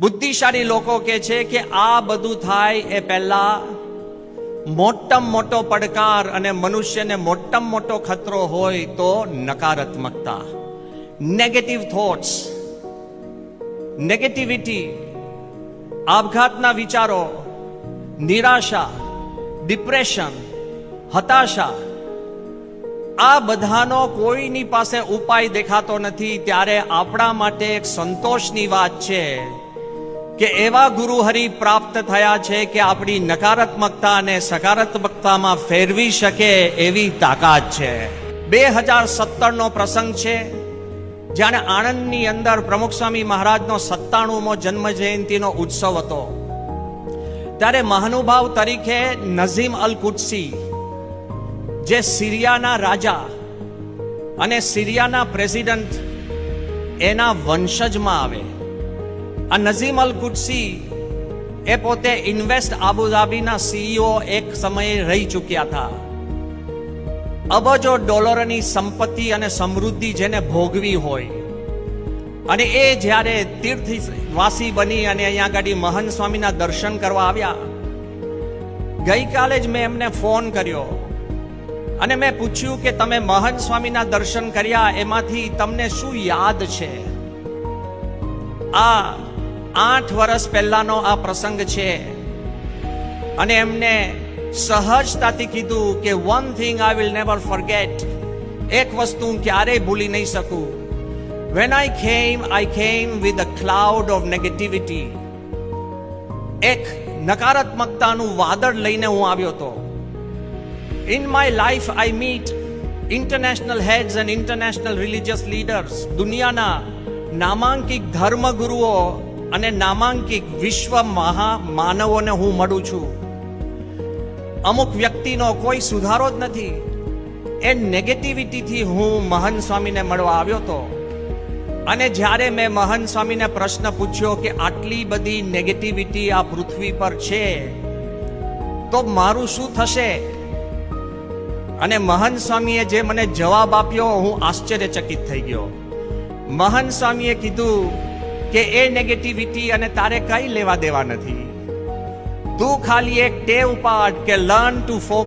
બુદ્ધિશાળી લોકો કહે છે કે આ બધું થાય એ પહેલા મોટામાં મોટો પડકાર અને મનુષ્યને મોટામાં મોટો ખતરો હોય તો નકારાત્મકતા, નેગેટિવ થોટ્સ, નેગેટિવિટી, આપઘાતના વિચારો, નિરાશા, ડિપ્રેશન, હતાશા, આ બધાનો કોઈની પાસે ઉપાય દેખાતો નથી. ત્યારે આપણા માટે એક સંતોષની વાત છે કે એવા ગુરુ હરિ પ્રાપ્ત થયા છે કે આપણી નકારાત્મકતા અને સકારાત્મકતામાં ફેરવી શકે એવી તાકાત છે. 2017નો પ્રસંગ છે જ્યારે આણંદની અંદર પ્રમુખ સ્વામી મહારાજનો 97મો જન્મ જયંતિનો ઉત્સવ હતો. ત્યારે મહાનુભાવ તરીકે નઝીમ અલ કુદસી, જે સિરિયાના રાજા અને સિરિયાના પ્રેસિડન્ટ એના વંશજમાં આવે. આ નઝીમ અલ કુદસી એ પોતે ઇન્વેસ્ટ આબુધાબીના સીઈઓ એક સમયે રહી ચૂક્યા હતા. અબજો ડોલરની સંપત્તિ અને સમૃદ્ધિ જેને ભોગવી હોય, અને એ જ્યારે તીર્થવાસી બની અને અહીંયા આગળ મહંત સ્વામીના દર્શન કરવા આવ્યા. ગઈકાલે જ મેં એમને ફોન કર્યો અને મેં પૂછ્યું કે તમે મહંત સ્વામીના દર્શન કર્યા, એમાંથી તમને શું યાદ છે? આ 8 વર્ષ પહેલાનો આ પ્રસંગ છે. અને એમને સહજતાથી કીધું કે one thing I will never forget, એક વસ્તુ હું ક્યારેય ભૂલી નહીં શકું. વેન આઈ કેમ with a cloud of negativity, એક નકારાત્મકતાનું વાદળ લઈને હું આવ્યો હતો. In my life, I meet international heads and international religious leaders. દુનિયાના નામાંકિત ધર્મગુરુઓ અને નામાંકિત વિશ્વ મહામાનવોને હું મળું છું. અમુક વ્યક્તિનો કોઈ સુધારો જ નથી. એ નેગેટિવિટીથી હું મહંત સ્વામીને મળવા આવ્યો હતો. અને જ્યારે મેં મહંત સ્વામીને પ્રશ્ન પૂછ્યો કે આટલી બધી નેગેટિવિટી આ પૃથ્વી પર છે તો મારું શું થશે, અને મહંત સ્વામીએ જે મને જવાબ આપ્યો, હું આશ્ચર્યચકિત થઈ ગયો. મહંત સ્વામીએ કીધું કે એ નેગેટિવિટી અને તારે કઈ લેવા દેવા નથી. તું ખાલી એક ટેવ પાડ કે લર્ન ટુ ફોકસ